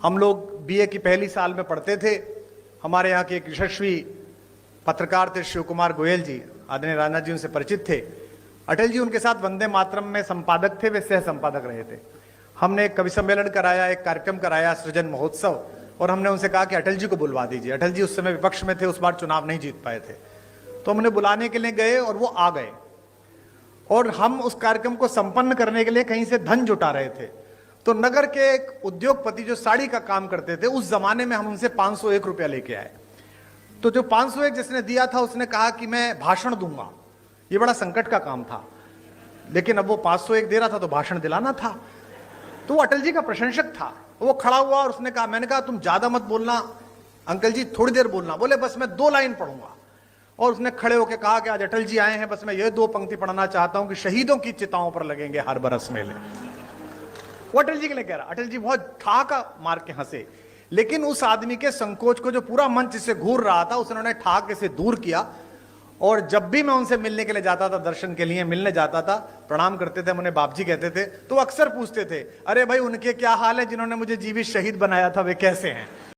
हम लोग बीए की पहली साल में पढ़ते थे। हमारे यहाँ के एक यशस्वी पत्रकार थे शिव कुमार गोयल जी, आदरणीय राजनाथ जी उनसे परिचित थे। अटल जी उनके साथ वंदे मातरम में संपादक थे, वे सह संपादक रहे थे। हमने एक कवि सम्मेलन कराया, एक कार्यक्रम कराया, सृजन महोत्सव, और हमने उनसे कहा कि अटल जी को बुलवा दीजिए। अटल जी उस समय विपक्ष में थे, उस बार चुनाव नहीं जीत पाए थे, तो हमने बुलाने के लिए गए और वो आ गए। और हम उस कार्यक्रम को संपन्न करने के लिए कहीं से धन जुटा रहे थे। तो नगर के एक उद्योगपति जो साड़ी का काम करते थे, उस जमाने में हम उनसे 501 रुपया लेके आए। तो जो 501 जिसने दिया था उसने कहा कि मैं भाषण दूंगा। ये बड़ा संकट का काम था, लेकिन अब वो 501 दे रहा था तो भाषण दिलाना था। तो वो अटल जी का प्रशंसक था। वो खड़ा हुआ और उसने कहा, मैंने कहा तुम ज्यादा मत बोलना अंकल जी, थोड़ी देर बोलना। बोले बस मैं 2 लाइन पढ़ूंगा। और उसने खड़े होकर कहा कि आज अटल जी आए हैं, बस मैं ये 2 पंक्ति पढ़ना चाहता हूं कि शहीदों की चिताओं पर लगेंगे हर बरस मेले। वो अटल जी के लिए कह रहा। अटल जी बहुत ठहाका मार के हंसे, लेकिन उस आदमी के संकोच को जो पूरा मंच से घूर रहा था, उसने ठहाके से दूर किया। और जब भी मैं उनसे मिलने के लिए जाता था, दर्शन के लिए मिलने जाता था, प्रणाम करते थे, उन्हें बाप जी कहते थे, तो अक्सर पूछते थे, अरे भाई उनके क्या हाल है जिन्होंने मुझे जीवित शहीद बनाया था, वे कैसे हैं।